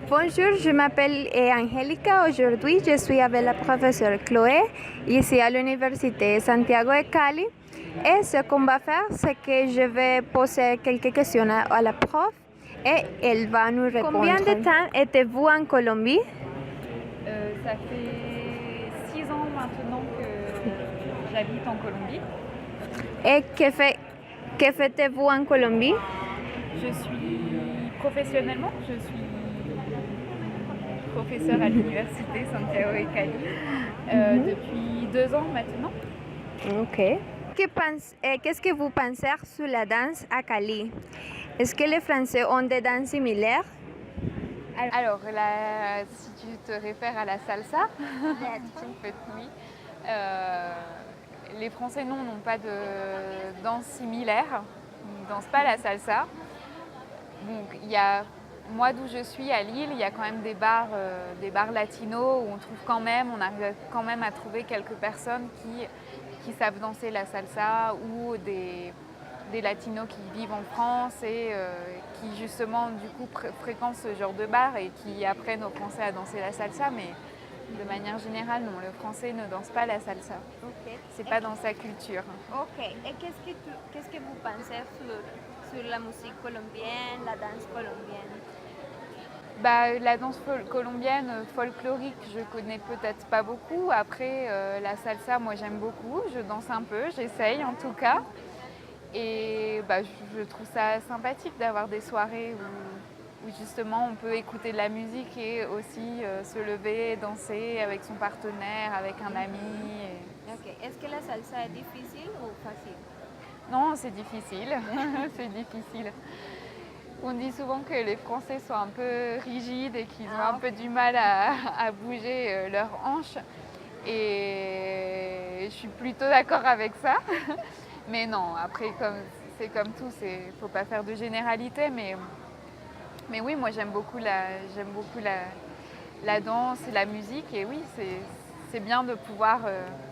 Bonjour, je m'appelle Angélica. Aujourd'hui, je suis avec la professeure Chloé ici à l'Université Santiago de Cali. Et ce qu'on va faire, c'est que je vais poser quelques questions à la prof et elle va nous répondre. Combien de temps étiez-vous en Colombie? Ça fait 6 ans maintenant que j'habite en Colombie. Et que faites-vous en Colombie? Je suis professionnellement, je suis professeure à l'Université Santiago de Cali depuis 2 ans maintenant. Ok. Qu'est-ce que vous pensez sur la danse à Cali? Est-ce que les Français ont des danses similaires? Alors si tu te réfères à la salsa, en fait, oui. Les Français n'ont pas de danse similaire, ils ne dansent pas la salsa. Donc moi d'où je suis à Lille, il y a quand même des bars latinos où on arrive quand même à trouver quelques personnes qui savent danser la salsa ou des latinos qui vivent en France et qui justement du coup fréquentent ce genre de bar et qui apprennent aux Français à danser la salsa, mais de manière générale non, le Français ne danse pas la salsa. Okay. C'est pas dans sa culture. Ok, et qu'est-ce que vous pensez sur la musique colombienne, la danse colombienne? La danse colombienne folklorique, je connais peut-être pas beaucoup. Après, la salsa, moi j'aime beaucoup, je danse un peu, j'essaye en tout cas. Et je trouve ça sympathique d'avoir des soirées où justement on peut écouter de la musique et aussi se lever, danser avec son partenaire, avec un ami. Ok, est-ce que la salsa est difficile ou facile? Non, c'est difficile, c'est difficile. On dit souvent que les Français sont un peu rigides et qu'ils ont un peu du mal à bouger leurs hanches. Et je suis plutôt d'accord avec ça. Mais non, après, c'est comme tout, il ne faut pas faire de généralité. Mais oui, moi j'aime beaucoup la danse et la musique. Et oui, c'est bien de pouvoir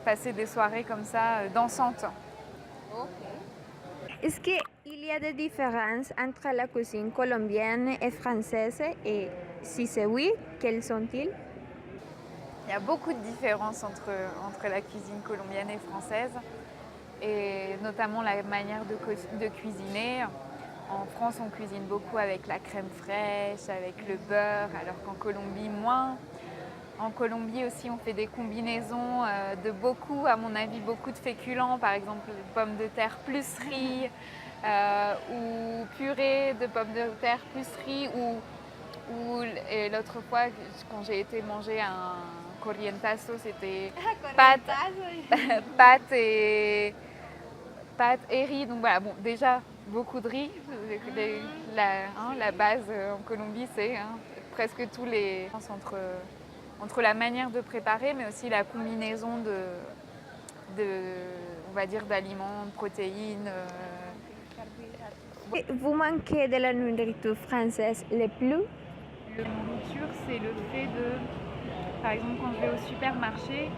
passer des soirées comme ça, dansantes. Est-ce qu'il y a des différences entre la cuisine colombienne et française et si c'est oui, quelles sont-ils? Il y a beaucoup de différences entre la cuisine colombienne et française et notamment la manière de cuisiner. En France, on cuisine beaucoup avec la crème fraîche, avec le beurre, alors qu'en Colombie, moins. En Colombie aussi, on fait des combinaisons de beaucoup, à mon avis, beaucoup de féculents, par exemple pommes de terre plus riz, ou purée de pommes de terre plus riz, et l'autre fois, quand j'ai été manger un corrientazo, c'était pâte et riz. Donc voilà, bon, déjà beaucoup de riz. La base en Colombie, c'est presque tous les entre la manière de préparer, mais aussi la combinaison on va dire, d'aliments, de protéines. Vous manquez de la nourriture française le plus? La nourriture, c'est le fait par exemple, quand je vais au supermarché,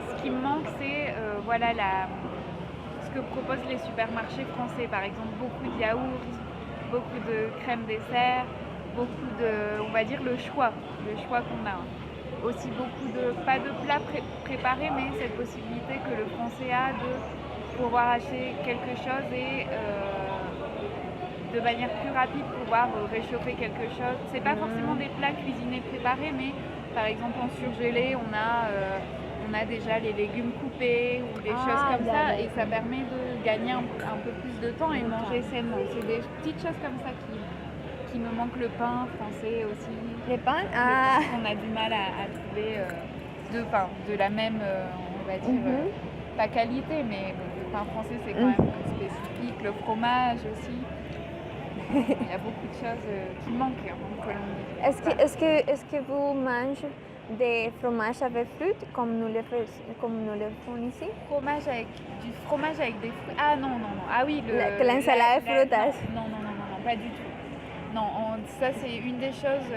ce qui me manque, c'est ce que proposent les supermarchés français. Par exemple, beaucoup de yaourts, beaucoup de crème dessert, beaucoup on va dire, le choix qu'on a. Aussi pas de plats préparés, mais cette possibilité que le Français a de pouvoir acheter quelque chose et de manière plus rapide pouvoir réchauffer quelque chose. C'est pas forcément des plats cuisinés préparés, mais par exemple en surgelé, on a déjà les légumes coupés ou des choses comme ça, et ça permet de gagner un peu plus de temps et manger sainement. C'est des petites choses comme ça qui me manquent. Le pain français aussi. Le pain, on a du mal à trouver de la même, on va dire, pas qualité, mais le pain français c'est quand même spécifique. Le fromage aussi. Il y a beaucoup de choses qui manquent en Colombie. Est-ce que vous mangez des fromages avec fruits comme nous le faisons ici? Du fromage avec des fruits. Ah non. Ah oui, l'ensalade de frutas. Non, pas du tout. Non, ça c'est une des choses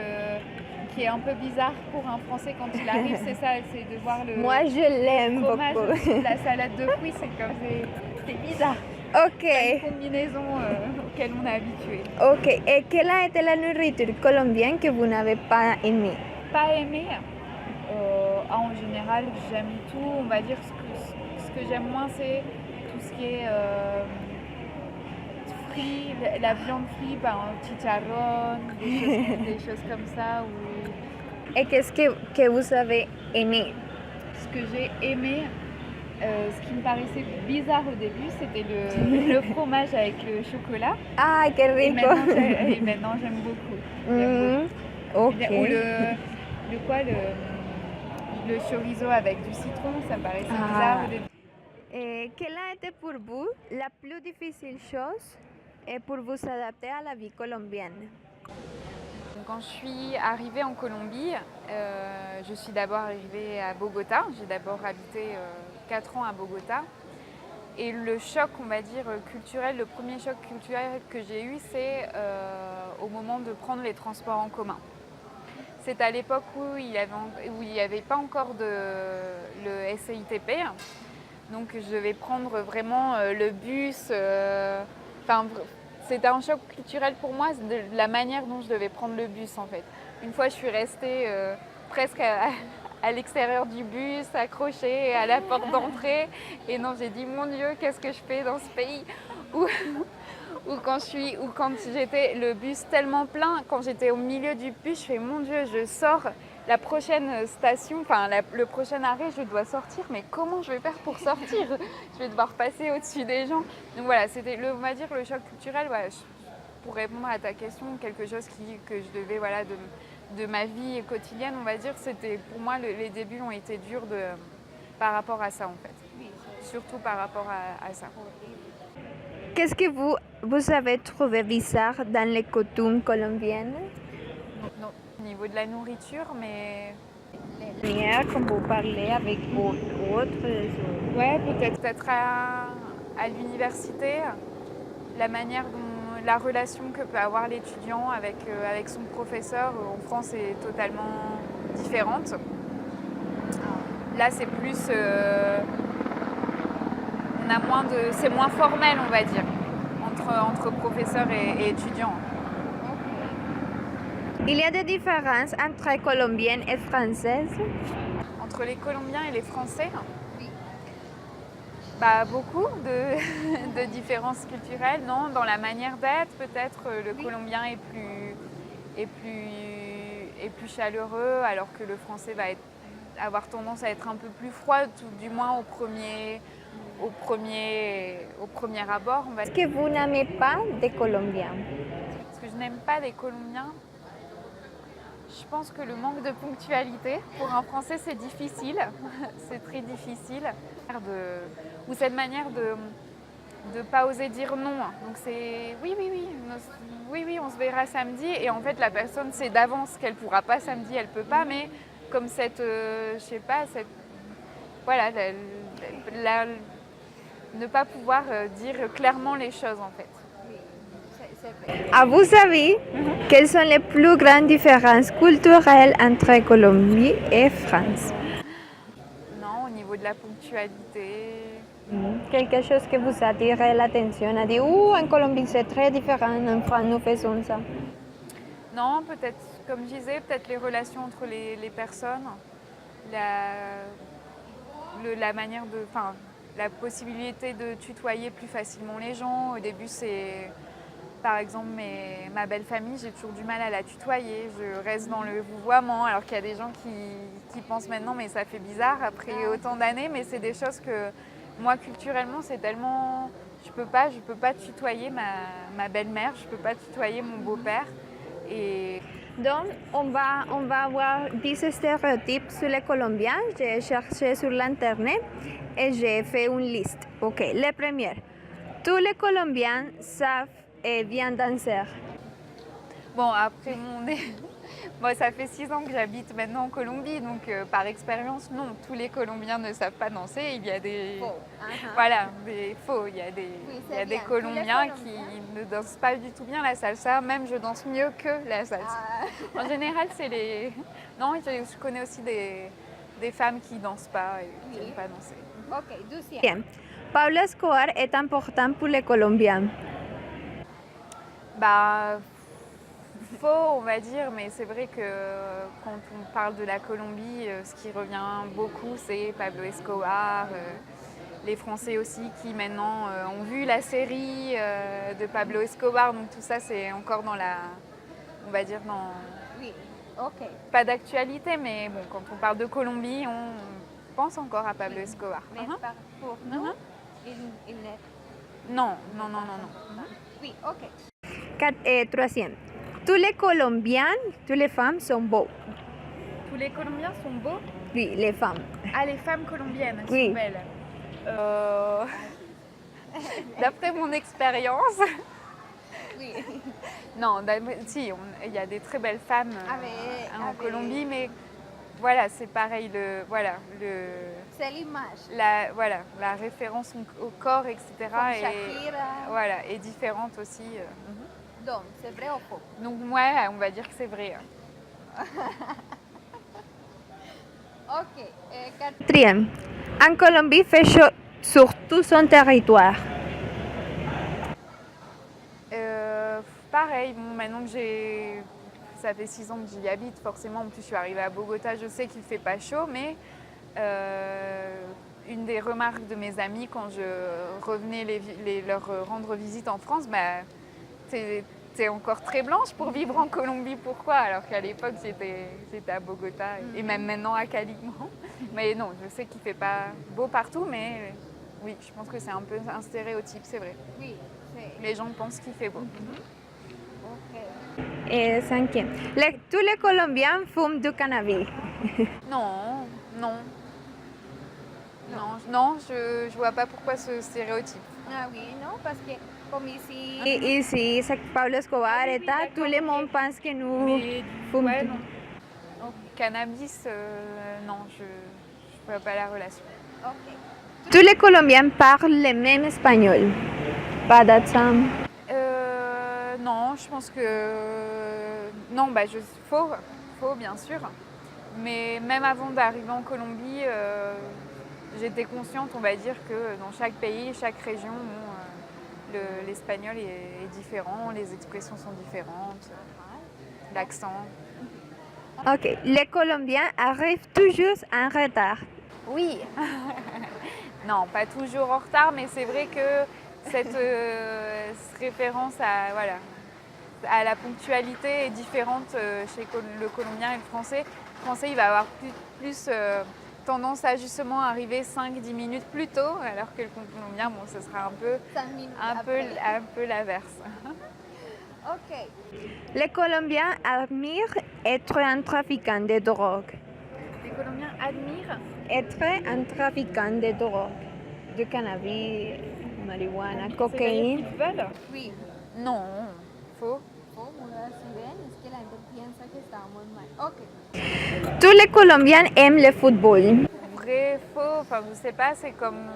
qui est un peu bizarre pour un Français quand il arrive, c'est ça, c'est de voir le Moi je l'aime fromage, beaucoup. la salade de fruits, c'est bizarre. Ok, Une combinaison auquel on est habitué. ok. Et quelle a été la nourriture colombienne que vous n'avez pas aimée? Pas aimé, en général, j'aime tout. On va dire ce que j'aime moins, c'est tout ce qui est frit, la viande frite, par exemple, chicharrón, des choses comme ça. Ou Et qu'est-ce que vous avez aimé? ce que j'ai aimé, ce qui me paraissait bizarre au début, c'était le fromage avec le chocolat. Ah, qué Et rico. maintenant, j'aime beaucoup. J'aime beaucoup. Ok. Ou le chorizo avec du citron, ça me paraissait bizarre au début. Quelle a été pour vous la plus difficile chose pour vous adapter à la vie colombienne? Donc, quand je suis arrivée en Colombie, je suis d'abord arrivée à Bogota. J'ai d'abord habité 4 ans à Bogota. Et le choc, on va dire, culturel, le premier choc culturel que j'ai eu, c'est au moment de prendre les transports en commun. C'est à l'époque où il n'y avait pas encore le SITP. Donc je devais prendre vraiment le bus. C'était un choc culturel pour moi, de la manière dont je devais prendre le bus en fait. Une fois, je suis restée presque à l'extérieur du bus, accrochée à la porte d'entrée. Et non, j'ai dit, mon Dieu, qu'est-ce que je fais dans ce pays ou quand j'étais le bus tellement plein, quand j'étais au milieu du bus, je fais, mon Dieu, je sors. La prochaine station, le prochain arrêt, je dois sortir, mais comment je vais faire pour sortir? Je vais devoir passer au-dessus des gens. Donc voilà, c'était, on va dire, le choc culturel. Voilà, pour répondre à ta question, quelque chose que je devais, voilà, de ma vie quotidienne, on va dire, c'était, pour moi, les débuts ont été durs par rapport à ça, en fait. Surtout par rapport à ça. Qu'est-ce que vous avez trouvé bizarre dans les coutumes colombiennes? Non, au niveau de la nourriture, mais... La manière comme vous parlez avec autres. Ouais, peut-être à l'université, la manière dont la relation que peut avoir l'étudiant avec son professeur en France est totalement différente. Là, c'est plus... c'est moins formel, on va dire, entre professeurs et étudiants. Il y a des différences entre colombiennes et françaises? Entre les Colombiens et les Français, beaucoup de différences culturelles, non? Dans la manière d'être, peut-être le Colombien est plus chaleureux, alors que le Français va avoir tendance à être un peu plus froid, tout du moins au premier abord. Est-ce que vous n'aimez pas des Colombiens? Ce que je n'aime pas des Colombiens, je pense que le manque de ponctualité, pour un Français, c'est difficile, c'est très difficile. Ou cette manière de ne pas oser dire non. Donc c'est oui, on se verra samedi. Et en fait, la personne sait d'avance qu'elle ne pourra pas samedi, elle ne peut pas. Mais comme ne pas pouvoir dire clairement les choses en fait. À vous avis, quelles sont les plus grandes différences culturelles entre Colombie et France? Non, au niveau de la ponctualité. Quelque chose que vous a attiré l'attention, a dit, en Colombie c'est très différent, en France nous faisons ça. Non, peut-être, comme je disais, peut-être les relations entre les personnes, la manière la possibilité de tutoyer plus facilement les gens. Au début, c'est... Par exemple, ma belle famille, j'ai toujours du mal à la tutoyer. Je reste dans le vouvoiement, alors qu'il y a des gens qui pensent maintenant, mais ça fait bizarre après autant d'années. Mais c'est des choses que moi, culturellement, c'est tellement... Je peux pas tutoyer ma belle-mère, je peux pas tutoyer mon beau-père. Et... Donc, on va avoir 10 stéréotypes sur les Colombiens. J'ai cherché sur l'internet et j'ai fait une liste. Ok, le premier. Tous les Colombiens savent bien danser. Bon, après ça fait 6 ans que j'habite maintenant en Colombie, donc par expérience, non, tous les Colombiens ne savent pas danser. Il y a des faux. Voilà, des faux. Il y a des Colombiens qui ne dansent pas du tout bien la salsa. Même je danse mieux que la salsa. En général, c'est les... Non, je connais aussi des femmes qui dansent pas et qui n'aiment pas danser. Ok, deuxième. Pablo Escobar est important pour les Colombiens. Bah, faux, on va dire, mais c'est vrai que quand on parle de la Colombie, ce qui revient beaucoup, c'est Pablo Escobar, les Français aussi qui maintenant ont vu la série de Pablo Escobar, donc tout ça c'est encore dans la, on va dire dans, Oui, ok. pas d'actualité, mais bon, quand on parle de Colombie, on pense encore à Pablo Escobar. Mais pour nous, il n'est Non, non, non, non, non. Oui, ok. Troisième. Tous les Colombiens, toutes les femmes sont beaux. Tous les Colombiens sont beaux. Oui, les femmes. Ah, les femmes colombiennes Oui. sont belles. D'après mon expérience, Oui. non, si, il y a des très belles femmes en Colombie, mais voilà, c'est pareil, C'est l'image. la référence au corps, etc. Shakira. Est différente aussi. Donc, c'est vrai ou faux? Donc, ouais, on va dire que c'est vrai. Ok. Quatrième. En Colombie, fait chaud sur tout son territoire. Pareil, bon, maintenant que ça fait 6 ans que j'y habite, forcément, en plus je suis arrivée à Bogota, je sais qu'il ne fait pas chaud, mais une des remarques de mes amis quand je revenais leur rendre visite en France, bah, t'es encore très blanche pour vivre en Colombie, pourquoi? Alors qu'à l'époque j'étais à Bogota et même maintenant à Cali. Mais non, je sais qu'il ne fait pas beau partout, mais oui, je pense que c'est un peu un stéréotype, c'est vrai. Oui, Les gens pensent qu'il fait beau. Et cinquième. Tous les Colombiens fument du cannabis. Non, non. Non, je vois pas pourquoi ce stéréotype. Ah oui, non, parce que comme ici... Ici, c'est Pablo Escobar et tout, tout le monde pense que nous fumons. Ouais, non. Cannabis, non, je vois pas la relation. Tous les Colombiens parlent le même espagnol. Pas d'accent. Non, je pense que... Non, bah, faux, bien sûr. Mais même avant d'arriver en Colombie, j'étais consciente, on va dire, que dans chaque pays, chaque région, l'espagnol est différent, les expressions sont différentes, l'accent. Ok, les Colombiens arrivent toujours en retard. Oui, non, pas toujours en retard, mais c'est vrai que cette référence à la ponctualité est différente chez le Colombien et le Français. Le Français, il va avoir plus tendance à justement arriver 5-10 minutes plus tôt, alors que le Colombien, bon, ce sera un peu l'inverse. Ok. Les Colombiens admirent être un trafiquant de drogue. Les Colombiens admirent Être un trafiquant de drogue, de cannabis, marijuana, cocaïne. C'est veulent? Oui. Non, faux. Tous les Colombiens aiment le football. Vrai, faux, enfin je sais pas, c'est comme...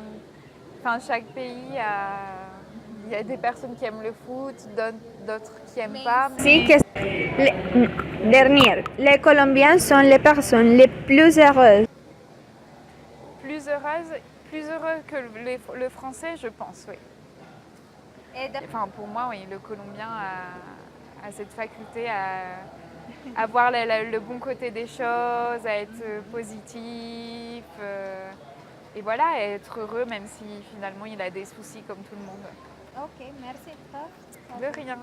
Enfin chaque pays il y a des personnes qui aiment le foot, d'autres qui aiment pas. Sí, que dernier, les Colombiens sont les personnes les plus heureuses. Plus heureux que le français, je pense, oui. Enfin pour moi, oui, le Colombien a cette faculté à voir le bon côté des choses, à être positif, et voilà, à être heureux même si finalement il a des soucis comme tout le monde. Ok, merci. De rien.